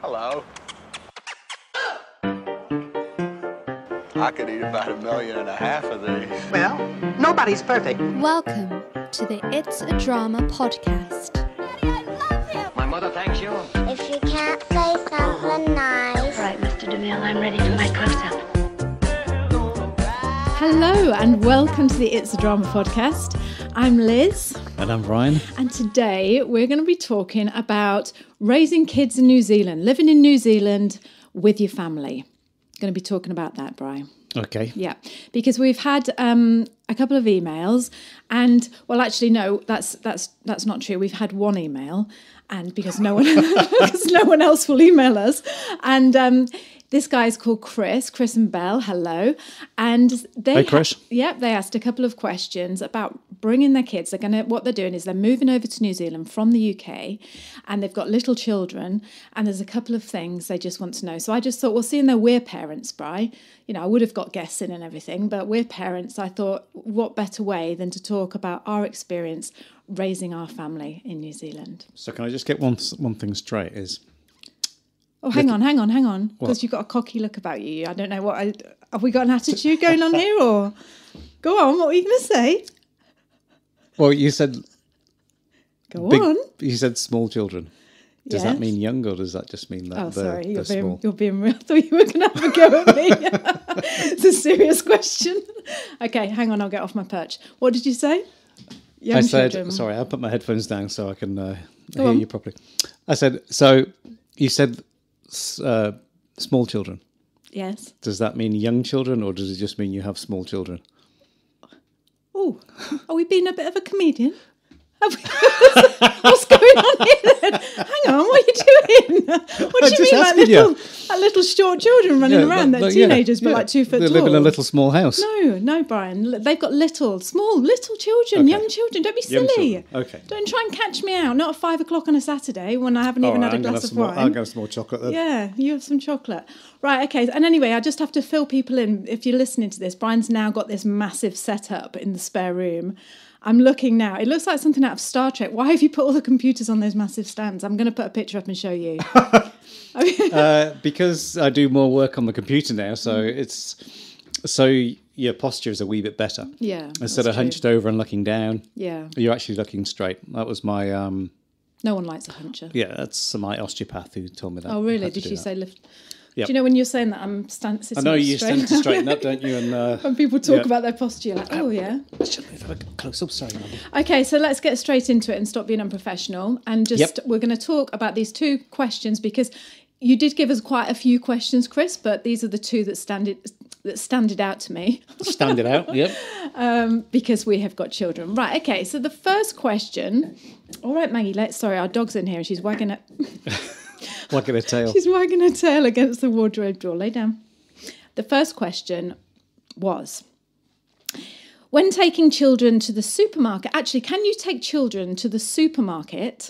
Hello. I could eat about 1.5 million of these. Well, nobody's perfect. Welcome to the It's a Drama podcast. Daddy, I love him. My mother thanks you. If you can't say something nice. Right, Mr. DeMille, I'm ready for my close-up. Hello and welcome to the It's a Drama podcast. I'm Liz. And I'm Brian. And today we're going to be talking about raising kids in New Zealand, living in New Zealand with your family. Going to be talking about that, Brian. Okay. Yeah, because we've had a couple of emails, and well, actually, no, that's not true. We've had one email, and because no one else will email us, and this guy's called Chris and Belle. Hello, and they hey, Chris. They asked a couple of questions about bringing their kids. What they're doing is they're moving over to New Zealand from the UK, and they've got little children, and there's a couple of things they just want to know. So I just thought, well, seeing though we're parents, Bri, I would have got guests in and everything, but we're parents. I thought, what better way than to talk about our experience raising our family in New Zealand? So can I just get one thing straight? Oh, hang on, because you've got a cocky look about you. I don't know have we got an attitude going on here, or go on? What were you going to say? Well, you said go on. You said small children. Does Yes. that mean young, or does that just mean that they're small? You're being real. I thought you were going to have a go at me. It's a serious question. Okay, hang on, I'll get off my perch. What did you say? Young children. Sorry, I'll put my headphones down so I can hear you properly. I said, so you said small children. Yes. Does that mean young children, or does it just mean you have small children? Oh, are we being a bit of a comedian? What's going on here then? Hang on, what are you doing? What do you mean, like little short children running around? They're teenagers, but like 2 foot tall. They live in a little small house. No, Brian. They've got little children, young children. Don't be silly. Okay. Don't try and catch me out. Not at 5 o'clock on a Saturday when I haven't even had a glass of wine. I'll go some more chocolate then. Yeah, you have some chocolate. Right, okay. And anyway, I just have to fill people in. If you're listening to this, Brian's now got this massive setup in the spare room. I'm looking now. It looks like something out of Star Trek. Why have you put all the computers on those massive stands? I'm going to put a picture up and show you. Because I do more work on the computer now, so your posture is a wee bit better. Yeah. Instead of hunched over and looking down, yeah, you're actually looking straight. That was my... no one likes a huncher. Yeah, that's my osteopath who told me that. Oh, really? Did she say lift... Yep. Do you know when you're saying that I'm sitting I know you straight? tend to straighten up, don't you? And when people talk about their posture, you're like, oh yeah. Have a close up, sorry. Okay, so let's get straight into it and stop being unprofessional. And we're going to talk about these two questions because you did give us quite a few questions, Chris, but these are the two that standed out to me. Standed out, yep. Because we have got children. Right, okay, so the first question... All right, Maggie, sorry, our dog's in here and she's wagging it. Wagging her tail. She's wagging her tail against the wardrobe door. Lay down. The first question was, when taking children to the supermarket, actually, can you take children to the supermarket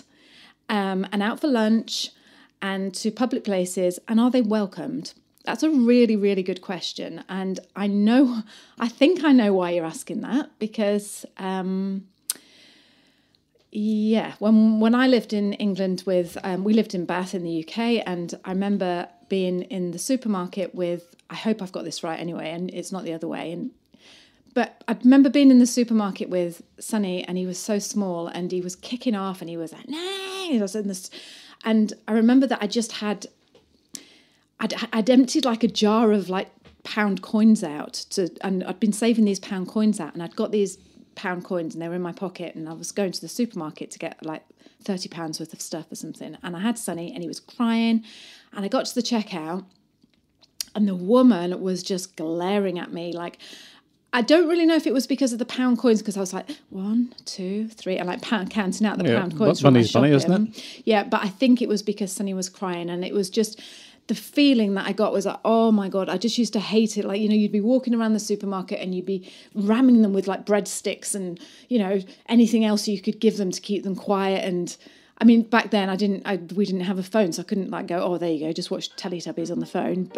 and out for lunch and to public places, and are they welcomed? That's a really, really good question. And I think I know why you're asking that, because... yeah, when I lived in England we lived in Bath in the UK, and I remember being in the supermarket with, I hope I've got this right anyway, and it's not the other way. But I remember being in the supermarket with Sonny, and he was so small, and he was kicking off, and he was like, nah, and I remember that I'd emptied like a jar of like pound coins out and I'd been saving these pound coins out, and I'd got these pound coins and they were in my pocket, and I was going to the supermarket to get like £30 worth of stuff or something, and I had Sonny and he was crying, and I got to the checkout and the woman was just glaring at me like, I don't really know if it was because of the pound coins, because I was like 1, 2, 3 and like counting out the pound coins from my shopping. Isn't it? Yeah, but I think it was because Sonny was crying, and it was just the feeling that I got was like, oh my God, I just used to hate it. Like, you'd be walking around the supermarket and you'd be ramming them with like breadsticks and, anything else you could give them to keep them quiet. And I mean, back then we didn't have a phone, so I couldn't like go, oh, there you go, just watch Teletubbies on the phone.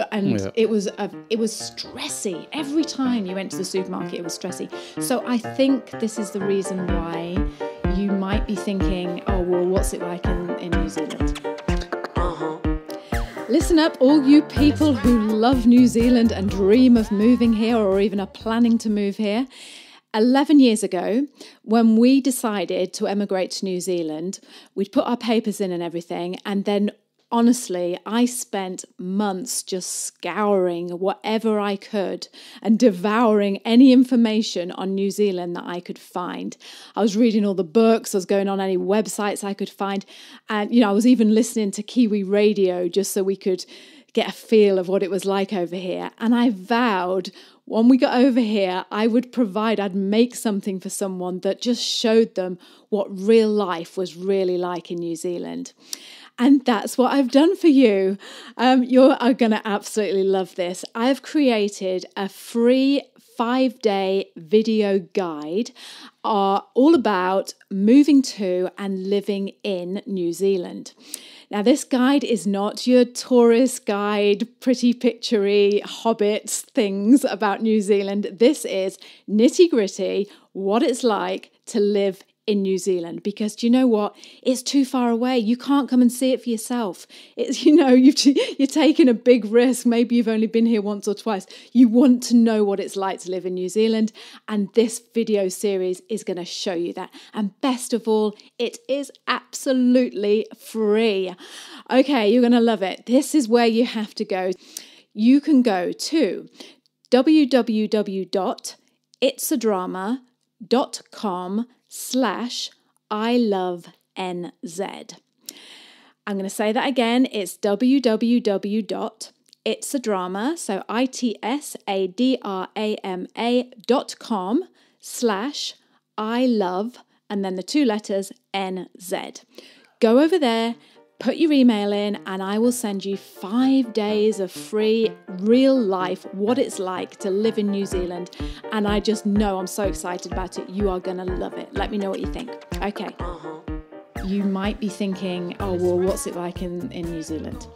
It was stressy. Every time you went to the supermarket, it was stressy. So I think this is the reason why you might be thinking, oh, well, what's it like in New Zealand? Listen up, all you people who love New Zealand and dream of moving here or even are planning to move here. 11 years ago, when we decided to emigrate to New Zealand, we'd put our papers in and everything, and then honestly, I spent months just scouring whatever I could and devouring any information on New Zealand that I could find. I was reading all the books, I was going on any websites I could find, and I was even listening to Kiwi radio just so we could get a feel of what it was like over here. And I vowed when we got over here, I'd make something for someone that just showed them what real life was really like in New Zealand. And that's what I've done for you. You are going to absolutely love this. I've created a free 5-day video guide all about moving to and living in New Zealand. Now, this guide is not your tourist guide, pretty picture-y hobbits things about New Zealand. This is nitty-gritty, what it's like to live in New Zealand, because do you know what? It's too far away. You can't come and see it for yourself. It's, you're taking a big risk. Maybe you've only been here once or twice. You want to know what it's like to live in New Zealand. And this video series is going to show you that. And best of all, it is absolutely free. Okay, you're going to love it. This is where you have to go. You can go to www.itsadrama.com/ILoveNZ. I'm going to say that again. It's www.itsadrama, so itsadrama.com/ILove, and then the 2 letters NZ. Go over there, put your email in, and I will send you 5 days of free, real life, what it's like to live in New Zealand. And I just know I'm so excited about it. You are going to love it. Let me know what you think. Okay. You might be thinking, oh, well, what's it like in New Zealand?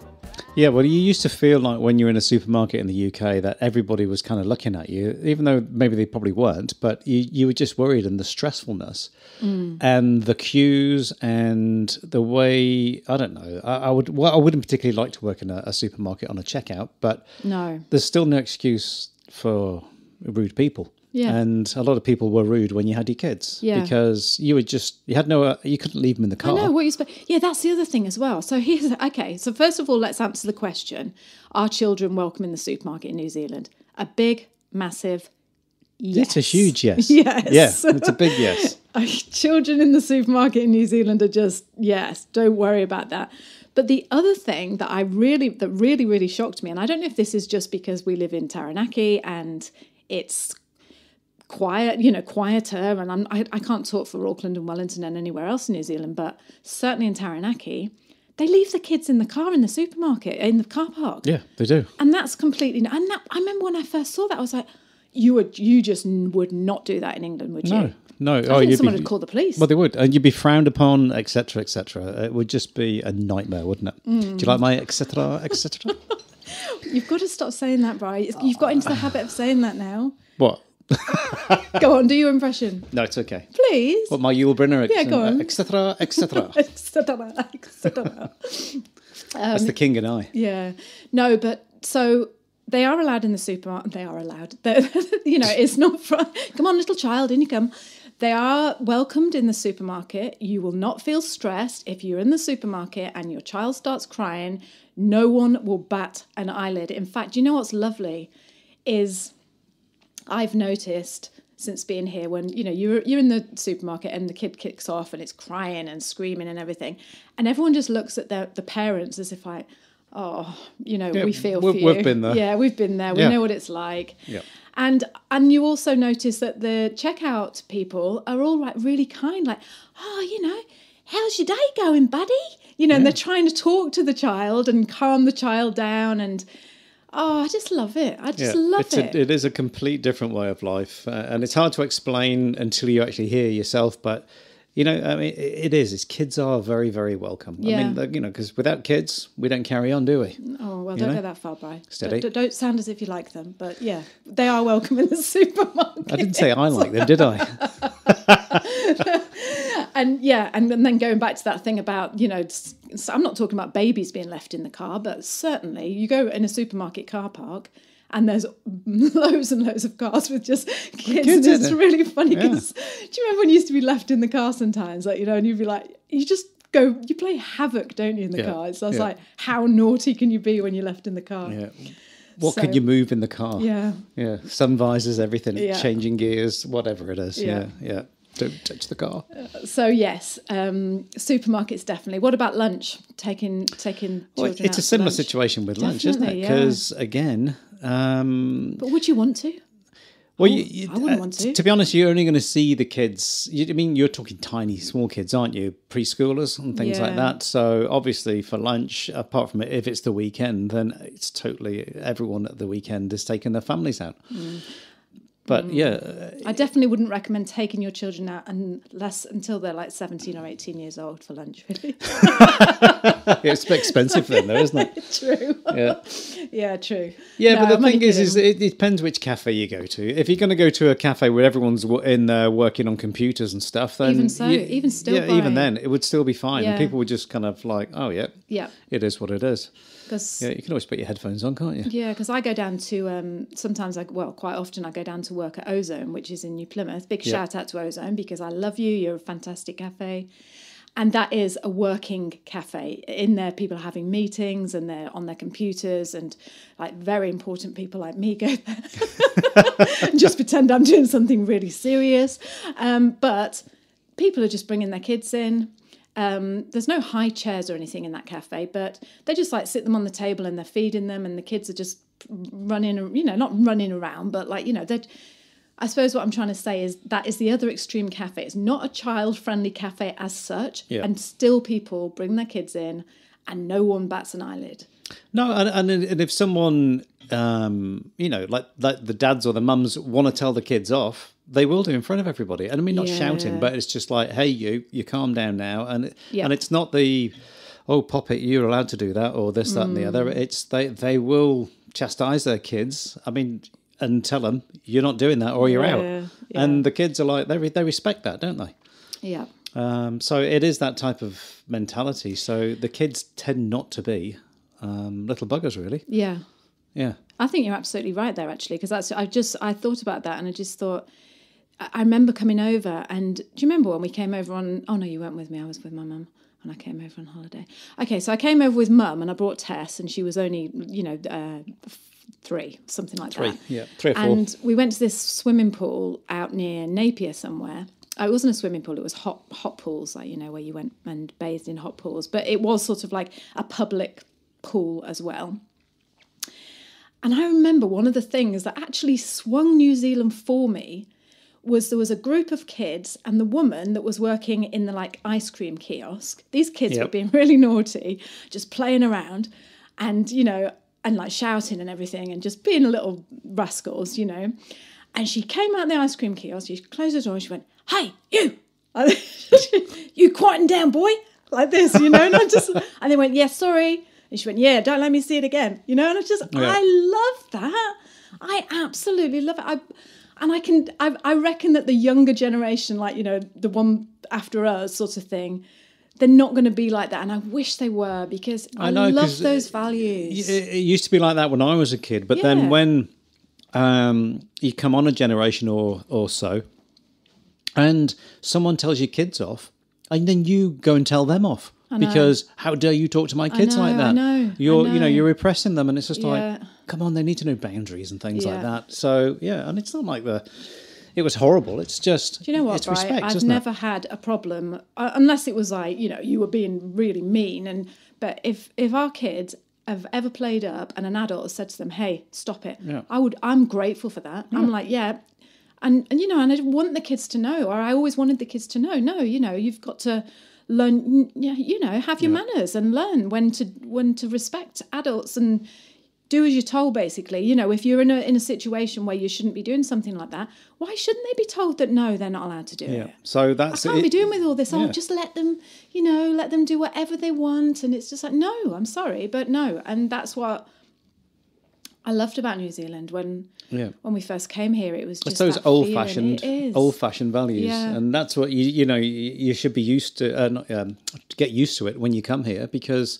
Yeah, well, you used to feel like when you're in a supermarket in the UK that everybody was kind of looking at you, even though maybe they probably weren't, but you were just worried, and the stressfulness and the queues and the way, I don't know, I wouldn't particularly like to work in a supermarket on a checkout, but no, there's still no excuse for rude people. Yeah. And a lot of people were rude when you had your kids because you couldn't leave them in the car. I know, that's the other thing as well. So so first of all, let's answer the question. Are children welcome in the supermarket in New Zealand? A big, massive yes. It's a huge yes. Yes. Yeah, it's a big yes. Children in the supermarket in New Zealand are just, yes, don't worry about that. But the other thing that really shocked me, and I don't know if this is just because we live in Taranaki and it's quieter, and I can't talk for Auckland and Wellington and anywhere else in New Zealand, but certainly in Taranaki, they leave the kids in the car in the supermarket, in the car park. Yeah, they do. And that's completely, I remember when I first saw that, I was like, you just would not do that in England, would you? No. I think someone would call the police. Well, they would, and you'd be frowned upon, etc., etc. It would just be a nightmare, wouldn't it? Do you like my etc., etc.? You've got to stop saying that, Bri. You've got into the habit of saying that now. What? Go on, do your impression. No, it's okay. Please. What, my Yule Brynner? Yeah, go on. Etc., etc. That's the king and I. Yeah. No, but so they are allowed in the supermarket. They are allowed. It's not come on, little child, in you come. They are welcomed in the supermarket. You will not feel stressed if you're in the supermarket and your child starts crying. No one will bat an eyelid. In fact, you know what's lovely is I've noticed since being here when, you're in the supermarket and the kid kicks off and it's crying and screaming and everything. And everyone just looks at the parents as if we feel for you. We've been there. Yeah, we've been there. We know what it's like. Yeah. And you also notice that the checkout people are all really kind, like, how's your day going, buddy? And they're trying to talk to the child and calm the child down, and I just love it. I just love it. It is a complete different way of life, and it's hard to explain until you actually hear yourself, but it is. It's kids are very, very welcome. Yeah. Because without kids, we don't carry on, do we? Oh, well, don't go that far, Bri. Steady. Don't sound as if you like them, but yeah, they are welcome in the supermarket. I didn't say I like them, did I? And then going back to that thing about, I'm not talking about babies being left in the car, but certainly you go in a supermarket car park and there's loads and loads of cars with just kids and it's really funny because do you remember when you used to be left in the car sometimes, like, you know, and you'd be like, you just go, you play havoc, don't you, in the car? So I was like, how naughty can you be when you're left in the car? Yeah. What can you move in the car? Yeah. Yeah. Sun visors, everything, changing gears, whatever it is. Yeah. Don't touch the car. So yes, supermarkets definitely. What about lunch? Taking children out it's a similar situation with lunch, isn't it? Because again, but would you want to? Well, I wouldn't want to. To be honest, you're only going to see the kids. I mean, you're talking tiny, small kids, aren't you? Preschoolers and things like that. So obviously, for lunch, apart from if it's the weekend, then it's totally everyone at the weekend is taking their families out. But I definitely wouldn't recommend taking your children out unless until they're like 17 or 18 years old for lunch, really. It's a bit expensive then, though, isn't it? True. Yeah. Yeah, true. Yeah, no, but the thing is it depends which cafe you go to. If you're going to go to a cafe where everyone's in there working on computers and stuff, then even then, it would still be fine. Yeah. People would just kind of like, oh yeah, it is what it is. You can always put your headphones on, can't you? Yeah, because I go down to quite often I go down to work at Ozone, which is in New Plymouth. Big shout out to Ozone because I love you. You're a fantastic cafe. And that is a working cafe. In there, people are having meetings and they're on their computers and like very important people like me go there and just pretend I'm doing something really serious. But people are just bringing their kids in. There's no high chairs or anything in that cafe, but they just like sit them on the table and they're feeding them and the kids are just running, you know, not running around, but like, you know, I suppose what I'm trying to say is that is the other extreme cafe. It's not a child-friendly cafe as such, and still people bring their kids in and no one bats an eyelid. No, and if someone, you know, like the dads or the mums want to tell the kids off, they will do in front of everybody. And I mean, not shouting, but it's just like, hey, you calm down now. And it's not the, oh, pop it, you're allowed to do that, or this, that, and the other. It's they will chastise their kids. I mean, and tell them you're not doing that or you're out. Yeah. And the kids are like, they respect that, don't they? Yeah. So it is that type of mentality. So the kids tend not to be little buggers, really. Yeah. Yeah. I think you're absolutely right there, actually, because I thought about that and I just thought, I remember coming over and do you remember when we came over on, oh no, you weren't with me, I was with my mum and I came over on holiday. Okay, so I came over with mum and I brought Tess and she was only, 3, something like that. 3 or 4. And we went to this swimming pool out near Napier somewhere. It wasn't a swimming pool, it was hot pools, like, you know, where you went and bathed in hot pools. But it was sort of like a public pool as well. And I remember one of the things that actually swung New Zealand for me was there was a group of kids and the woman that was working in the like ice cream kiosk. These kids were being really naughty, just playing around and, you know, and like shouting and everything and just being little rascals, you know. And she came out the ice cream kiosk, she closed the door and she went, hey, you! You quieten down, boy! Like this, you know. And they went, yeah, sorry. And she went, yeah, don't let me see it again. You know, and I love that. I absolutely love it. I reckon that the younger generation, like, you know, the one after us sort of thing, they're not going to be like that. And I wish they were because I love those values. It used to be like that when I was a kid. But then when you come on a generation or so and someone tells your kids off and then you go and tell them off. Because how dare you talk to my kids like that? You're repressing them, and it's just like, come on, they need to know boundaries and things like that. So and it's not like it was horrible. It's just, do you know what, it's respect, I've never had a problem unless it was like, you know, you were being really mean. But if our kids have ever played up and an adult has said to them, hey, stop it, I'm grateful for that. I'm like, and you know, and I want the kids to know, or I always wanted the kids to know, no, you know, you've got to learn, you know, have your manners and learn when to respect adults and do as you're told, basically. You know, if you're in a situation where you shouldn't be doing something like that, why shouldn't they be told that no, they're not allowed to do it? So that's I can't be doing with all this. I'll just let them, you know, let them do whatever they want. And it's just like, no, I'm sorry, but no. And that's what I loved about New Zealand when we first came here. It was just it's those that old-fashioned values, Yeah. and that's what you should be used to. Get used to it when you come here, because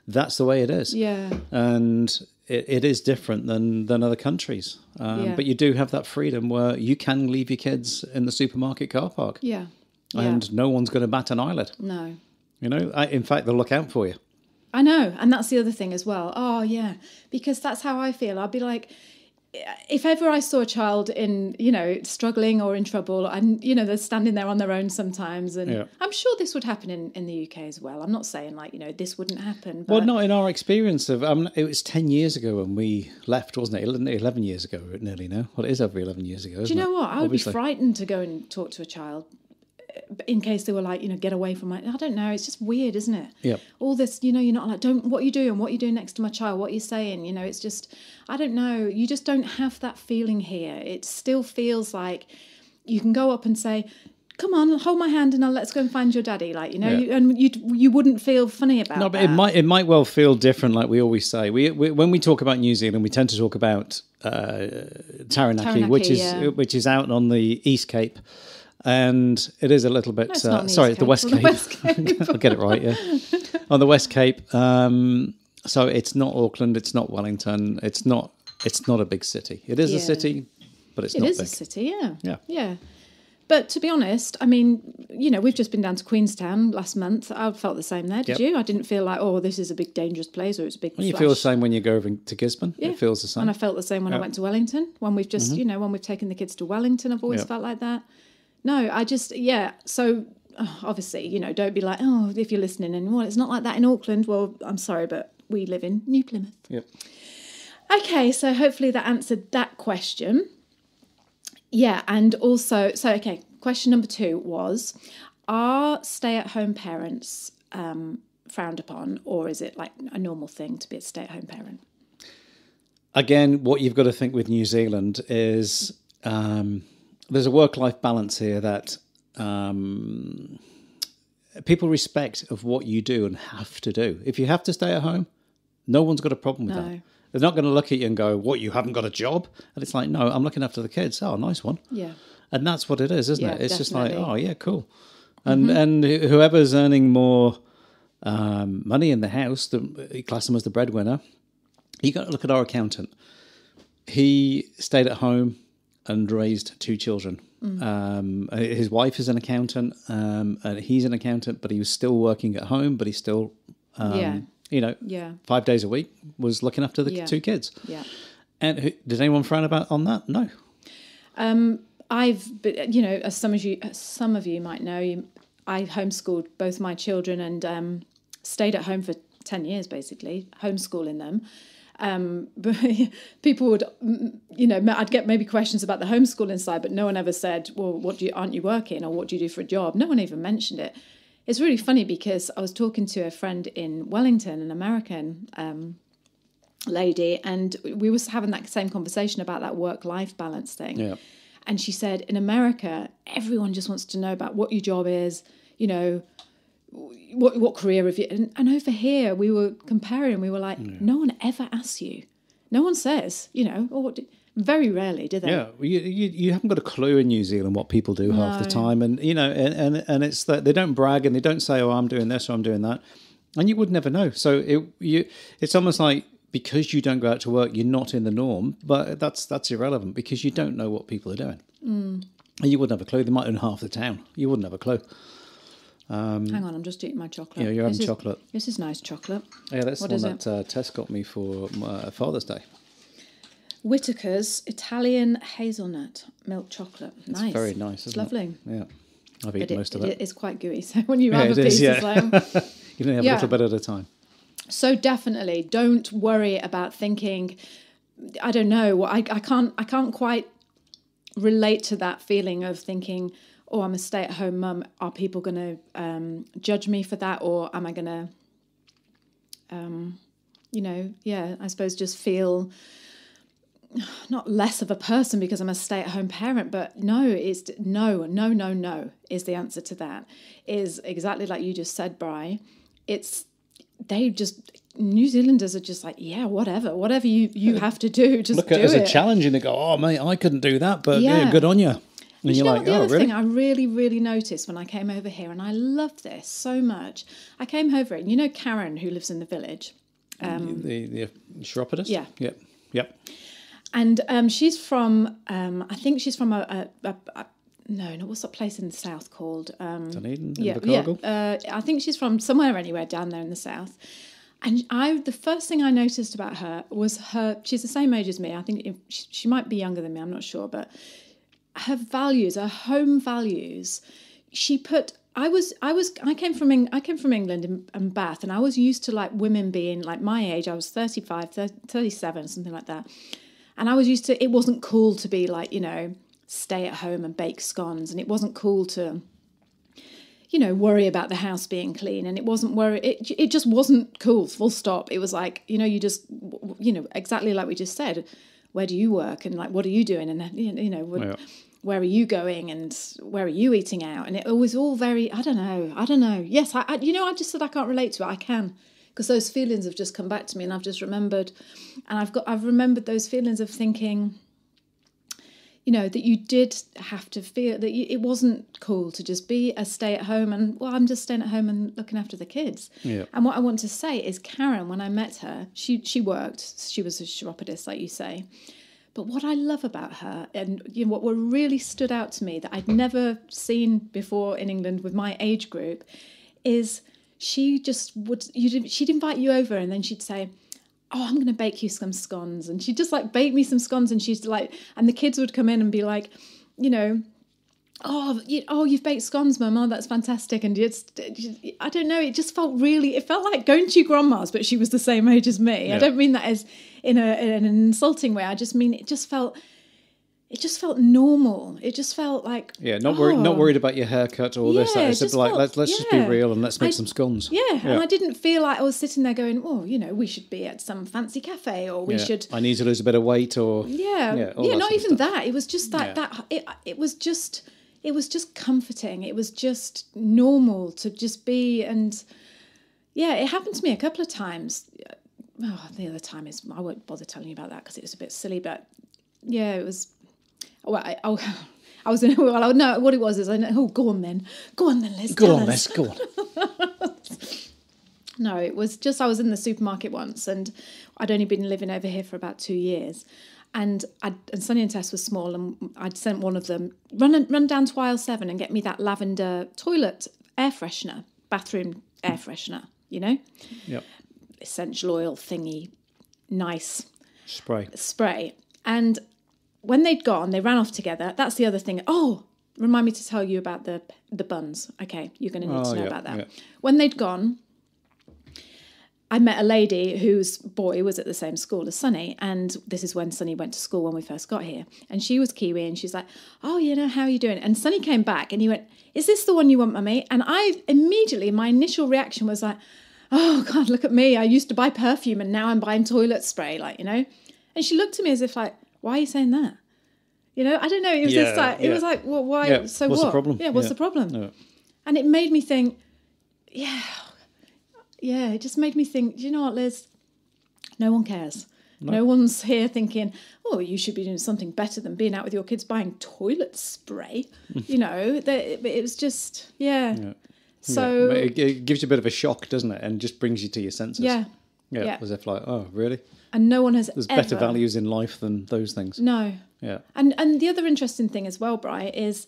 that's the way it is. Yeah, and it is different than other countries. But you do have that freedom where you can leave your kids in the supermarket car park. Yeah, and no one's going to bat an eyelid. No, in fact, they'll look out for you. I know, and that's the other thing as well. Oh, yeah, because that's how I feel. I'd be like, if ever I saw a child in, struggling or in trouble, and, they're standing there on their own sometimes, and I'm sure this would happen in the UK as well. I'm not saying, this wouldn't happen. But... Well, not in our experience of, it was 10 years ago when we left, wasn't it? 11 years ago, nearly now. Well, it is over 11 years ago, isn't it? Do you know what? I would Obviously. be frightened to go and talk to a child in case they were like, get away from I don't know. It's just weird, isn't it? Yeah. All this, you're not like, what are you doing? What are you doing next to my child? What are you saying? It's just, I don't know. You just don't have that feeling here. It still feels like you can go up and say, come on, hold my hand and let's go and find your daddy. And you wouldn't feel funny about that. No, but it might well feel different, like we always say. We when we talk about New Zealand, we tend to talk about Taranaki, which is out on the East Cape. And it is a little bit... the West Cape. I'll get it right, yeah. On the West Cape. So it's not Auckland, it's not Wellington, it's not a big city. It is a city, but it's not big. It is a city, yeah. Yeah. But to be honest, we've just been down to Queenstown last month. I felt the same there, did you? I didn't feel like, this is a big dangerous place or it's a big You feel the same when you go over to Gisborne? Yeah. It feels the same. And I felt the same when I went to Wellington. When we've just, when we've taken the kids to Wellington, I've always felt like that. No, I just, so obviously, don't be like, if you're listening and, it's not like that in Auckland. Well, I'm sorry, but we live in New Plymouth. Yep. Okay, so hopefully that answered that question. Yeah, and also, question number 2 was, are stay-at-home parents frowned upon, or is it like a normal thing to be a stay-at-home parent? Again, what you've got to think with New Zealand is... there's a work-life balance here that people respect of what you do and have to do. If you have to stay at home, no one's got a problem with that. They're not going to look at you and go, what, you haven't got a job? And it's like, no, I'm looking after the kids. Oh, nice one. Yeah. And that's what it is, isn't it? It's definitely. Just like, oh, yeah, cool. And whoever's earning more money in the house, class them as the breadwinner. You got to look at our accountant. He stayed at home and raised 2 children. His wife is an accountant, and he's an accountant, but he was still working at home, but he's still, 5 days a week was looking after the 2 kids. Yeah. And did anyone frown on that? No. As some of you might know, I homeschooled both my children and stayed at home for 10 years, basically, homeschooling them. But people would, I'd get maybe questions about the homeschooling side, but no one ever said, well, aren't you working, or what do you do for a job? No one even mentioned it. It's really funny because I was talking to a friend in Wellington, an American lady, and we was having that same conversation about that work-life balance thing. Yeah. And she said, in America, everyone just wants to know about what your job is, what career have you... And over here, we were comparing, we were like, no one ever asks you. No one says, very rarely, do they? Yeah, you haven't got a clue in New Zealand what people do half the time. And, and it's that they don't brag and they don't say, I'm doing this or I'm doing that. And you would never know. So it's almost like, because you don't go out to work, you're not in the norm, but that's irrelevant because you don't know what people are doing. And you wouldn't have a clue. They might own half the town. You wouldn't have a clue. Hang on, I'm just eating my chocolate. Yeah, you're having chocolate. This is nice chocolate. Yeah, that's the one that Tess got me for Father's Day. Whittaker's Italian hazelnut milk chocolate. Nice. It's very nice, isn't it's lovely. Yeah, I've eaten most of it. It's quite gooey, so when you have a piece, it's like... You can have a little bit at a time. So definitely don't worry about thinking, I don't know, I can't quite relate to that feeling of thinking, oh, I'm a stay-at-home mum. Are people going to judge me for that? Or am I going to, I suppose just feel not less of a person because I'm a stay-at-home parent, but no is the answer to that. Is exactly like you just said, Bri. They just New Zealanders are just like, yeah, whatever you have to do, just look do at it as a it. challenge, and they go, oh mate, I couldn't do that, but yeah, good on you. And you you're know like, what, the oh other really? thing I really, really noticed when I came over here, and I love this so much. I came over, and you know Karen, who lives in the village. The chiropodist? Yeah. Yep. And she's from, I think she's from what's that place in the south called? Dunedin, yeah. I think she's from somewhere anywhere down there in the south. And the first thing I noticed about her was she's the same age as me. I think she might be younger than me, I'm not sure, but her values, her home values, she put. I came from England and Bath, and I was used to like women being like my age. I was 35, 37, something like that. And I was used to, it wasn't cool to be like, stay at home and bake scones, and it wasn't cool to, worry about the house being clean, and it just wasn't cool, full stop. It was like, you just, exactly like we just said, where do you work, and like, what are you doing, and, where are you going, and where are you eating out? And it was all very, I don't know. Yes, I just said I can't relate to it. I can, because those feelings have just come back to me, and I've just remembered, and I've remembered those feelings of thinking, that you did have to feel that it wasn't cool to just be a stay-at-home and, well, I'm just staying at home and looking after the kids. Yeah. And what I want to say is Karen, when I met her, she worked, she was a chiropodist, like you say. But what I love about her, and what really stood out to me that I'd never seen before in England with my age group, is she just she'd invite you over, and then she'd say, oh, I'm going to bake you some scones. And she'd just like bake me some scones, and she's like, and the kids would come in and be like, oh, you've baked scones, Mum. Oh, that's fantastic. And I don't know, it felt like going to your grandma's, but she was the same age as me. Yeah. I don't mean that as in an insulting way. I just mean it just felt normal. It just felt like, not worried about your haircut or this. That. It's just like let's just be real and let's make some scones. Yeah, and I didn't feel like I was sitting there going, oh, we should be at some fancy cafe, or we should. I need to lose a bit of weight, or not even that. It was just that it was just comforting. It was just normal to just be, and it happened to me a couple of times. Oh, the other time I won't bother telling you about that because it was a bit silly, but it was. Well, I was in. Well, no, what it was is I know. Oh, go on then, Liz. Go on, Liz. Go on. No, it was just I was in the supermarket once, and I'd only been living over here for about 2 years, and Sonny and Tess were small, and I'd sent one of them run down to aisle 7 and get me that lavender toilet air freshener, bathroom air freshener. Yep. Essential oil thingy, nice spray, and. When they'd gone, they ran off together. That's the other thing. Oh, remind me to tell you about the buns. Okay, you're going to need to know about that. Yeah. When they'd gone, I met a lady whose boy was at the same school as Sonny, and this is when Sonny went to school when we first got here. And she was Kiwi, and she's like, oh, how are you doing? And Sonny came back, and he went, is this the one you want, Mummy? And I immediately, my initial reaction was like, oh, God, look at me. I used to buy perfume, and now I'm buying toilet spray, And she looked at me as if like, why are you saying that? I don't know. It was just like, it was like, well, why? Yeah. So what's what? The problem? Yeah, what's the problem? Yeah. And it made me think, it just made me think, do you know what, Liz? No one cares. No one's here thinking, oh, you should be doing something better than being out with your kids buying toilet spray. It was just, So it gives you a bit of a shock, doesn't it? And just brings you to your senses. Yeah. As if like, oh, really? And no one has There's better values in life than those things. No. Yeah. And the other interesting thing as well, Bri, is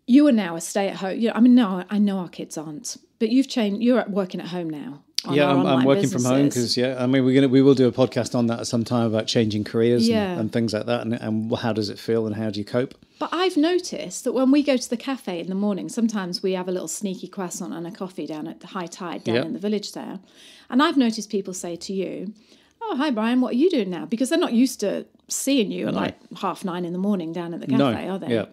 you are now a stay-at-home. No, I know our kids aren't, but you've changed. You're working at home now. I'm working from home because we will do a podcast on that at some time about changing careers and things like that, and how does it feel and how do you cope. But I've noticed that when we go to the cafe in the morning, sometimes we have a little sneaky croissant and a coffee down at the high tide down in the village there, and I've noticed people say to you, oh, hi, Brian, what are you doing now? Because they're not used to seeing you at like 9:30 in the morning down at the cafe, are they? Yeah.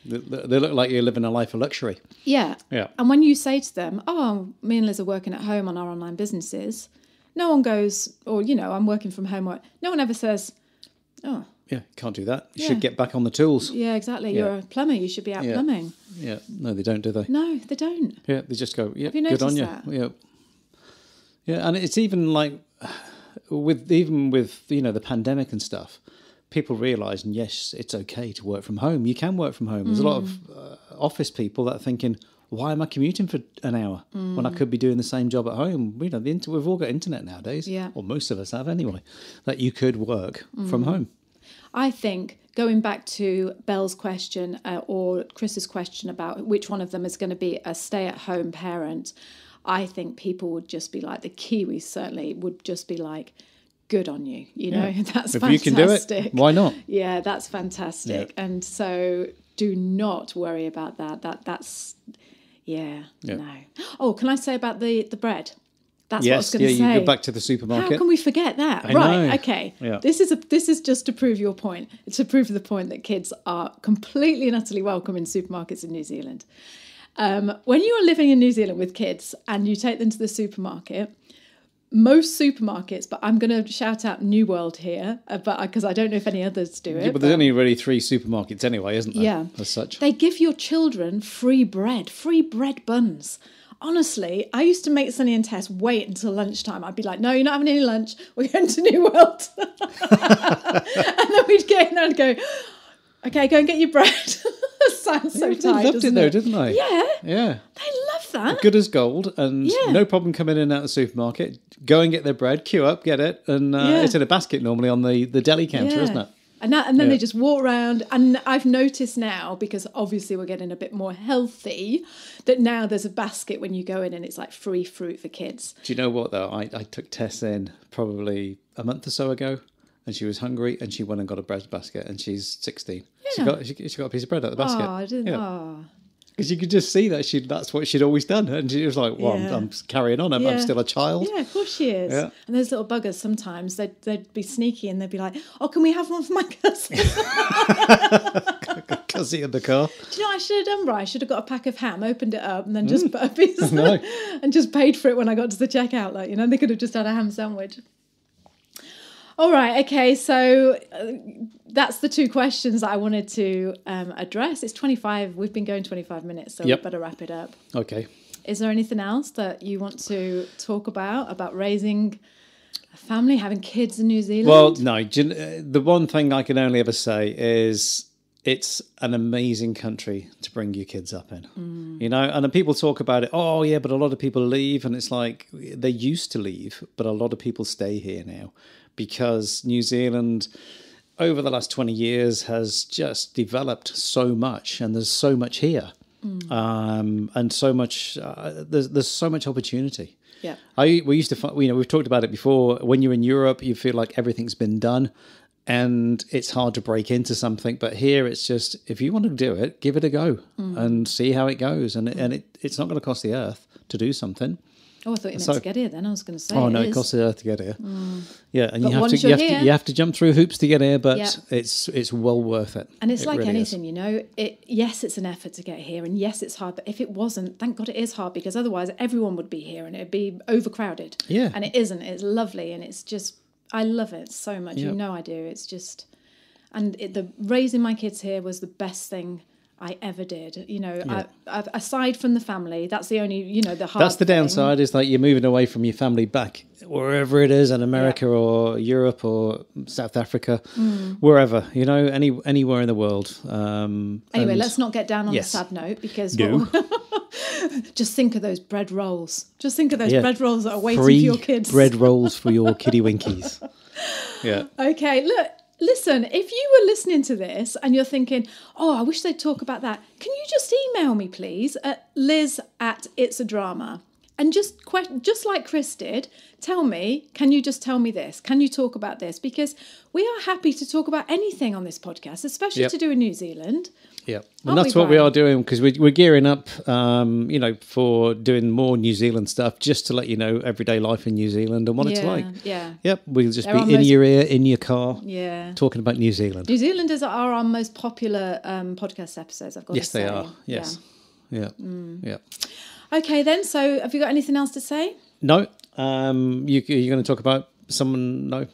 They look like you're living a life of luxury. Yeah. Yeah. And when you say to them, oh, me and Liz are working at home on our online businesses, no one goes, or, I'm working from home. No one ever says, oh. Yeah, can't do that. You should get back on the tools. Yeah, exactly. You're a plumber. You should be out plumbing. Yeah. No, they don't, do they? No, they don't. Yeah, they just go, Have you noticed good on you. That? Yeah. Yeah, and it's even like with the pandemic and stuff, people realise, and yes, it's okay to work from home. You can work from home. There's a lot of office people that are thinking, why am I commuting for an hour when I could be doing the same job at home? You know, we've all got internet nowadays, or most of us have anyway, that you could work from home. I think, going back to Belle's question or Chris's question about which one of them is going to be a stay-at-home parent, I think people would just be like, the kiwis certainly would just be like, good on you, you know, that's if fantastic. You can do it, why not? Yeah, that's fantastic. Yeah. And so do not worry about that. That's no. Oh, can I say about the bread? That's what I was going to say. You go back to the supermarket. How can we forget that? I right, know. Okay. Yeah. This is just to prove your point. It's to prove the point that kids are completely and utterly welcome in supermarkets in New Zealand. When you are living in New Zealand with kids and you take them to the supermarket, most supermarkets, but I'm going to shout out New World here, because I don't know if any others do it. Yeah, but there's only really 3 supermarkets anyway, isn't there? Yeah. As such. They give your children free bread buns. Honestly, I used to make Sonny and Tess wait until lunchtime. I'd be like, no, you're not having any lunch. We're going to New World. And then we'd get in there and go, okay, go and get your bread. Sounds so tight, they loved it though, didn't they? Yeah. Yeah. They love that. Good as gold, and no problem coming in and out of the supermarket. Go and get their bread, queue up, get it, and it's in a basket normally on the deli counter, isn't it? And then they just walk around. And I've noticed now, because obviously we're getting a bit more healthy, that now there's a basket when you go in and it's like free fruit for kids. Do you know what, though? I took Tess in probably a month or so ago, and she was hungry, and she went and got a bread basket, and she's 16. Yeah. She got a piece of bread out of the basket. Oh, I didn't. Yeah. Oh. Because you could just see that that's what she'd always done. And she was like, well, I'm carrying on. I'm still a child. Yeah, of course she is. Yeah. And those little buggers, sometimes they'd be sneaky and they'd be like, oh, can we have one for my cousin? Cousin in the car. Do you know what I should have done, right? I should have got a pack of ham, opened it up, and then just put a piece and just paid for it when I got to the checkout. Like, you know, they could have just had a ham sandwich. All right, okay, so that's the 2 questions that I wanted to address. It's 25, we've been going 25 minutes, so we better wrap it up. Okay. Is there anything else that you want to talk about raising a family, having kids in New Zealand? Well, no, the one thing I can only ever say is it's an amazing country to bring your kids up in, you know, and then people talk about it. Oh yeah, but a lot of people leave, and it's like they used to leave, but a lot of people stay here now. Because New Zealand, over the last 20 years, has just developed so much, and there's so much here, and so much. There's so much opportunity. Yeah, we used to, we've talked about it before. When you're in Europe, you feel like everything's been done, and it's hard to break into something. But here, it's just, if you want to do it, give it a go and see how it goes, and it's not going to cost the earth to do something. Oh, I thought you meant to get here then. I was going to say. Oh, no, it costs the earth to get here. Yeah, and you have to jump through hoops to get here, but it's well worth it. And it's like really anything, you know. Yes, it's an effort to get here, and yes, it's hard. But if it wasn't, thank God it is hard, because otherwise everyone would be here and it'd be overcrowded. Yeah, and it isn't. It's lovely, and it's just, I love it so much. You know I do. It's just, and the raising my kids here was the best thing I ever did. You know, aside from the family, that's the only, you know, the hard That's the downside, is like you're moving away from your family back wherever it is, in America or Europe or South Africa, wherever, you know, anywhere in the world. Anyway, let's not get down on a sad note, because just think of those bread rolls. Just think of those bread rolls that are waiting for your kids. Bread rolls for your kiddie winkies. Yeah. Okay, look. Listen, if you were listening to this and you're thinking, oh, I wish they'd talk about that, can you just email me, please, at liz@itsadrama? And just like Chris did, tell me, can you just tell me this? Can you talk about this? Because we are happy to talk about anything on this podcast, especially to do in New Zealand. Yeah, and that's what we are doing, because we're gearing up, you know, for doing more New Zealand stuff, just to let you know everyday life in New Zealand and what it's like. Yeah. Yep, we'll just be in your ear, in your car, talking about New Zealand. New Zealanders are our most popular podcast episodes, I've got to say. Yes, they are. Yes. Yeah. Yeah. Okay, then. So have you got anything else to say? No. You're going to talk about someone? No.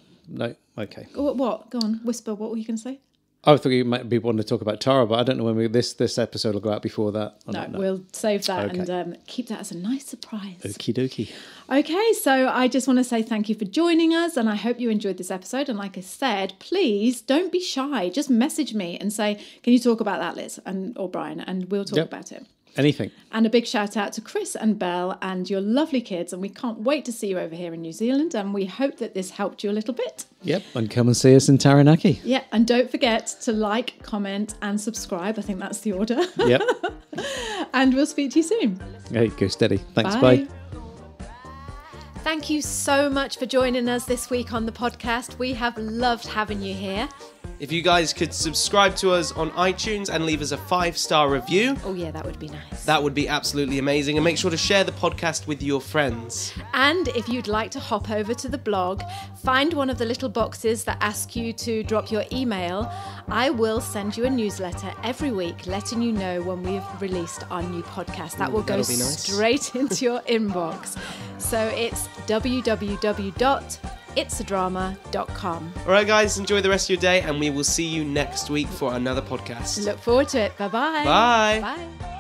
Okay. What? Go on. Whisper. What were you going to say? I thought you might be wanting to talk about Tara, but I don't know when this episode will go out before that. No, we'll save that Okay. and keep that as a nice surprise. Okie dokie. Okay, so I just want to say thank you for joining us, and I hope you enjoyed this episode. And like I said, please don't be shy. Just message me and say, can you talk about that, Liz or Brian? And we'll talk about it. Anything. And a big shout out to Chris and Belle and your lovely kids. And we can't wait to see you over here in New Zealand. And we hope that this helped you a little bit. Yep, and come and see us in Taranaki. Yeah, and don't forget to like, comment and subscribe. I think that's the order. Yep. And we'll speak to you soon. Hey, go steady. Thanks, bye. Thank you so much for joining us this week on the podcast. We have loved having you here. If you guys could subscribe to us on iTunes and leave us a 5-star review. Oh yeah, that would be nice. That would be absolutely amazing. And make sure to share the podcast with your friends. And if you'd like to hop over to the blog, find one of the little boxes that ask you to drop your email. I will send you a newsletter every week letting you know when we've released our new podcast. That will go straight into your inbox. So it's www.itsadrama.com. All right, guys, enjoy the rest of your day, and we will see you next week for another podcast. Look forward to it. Bye-bye. Bye. Bye.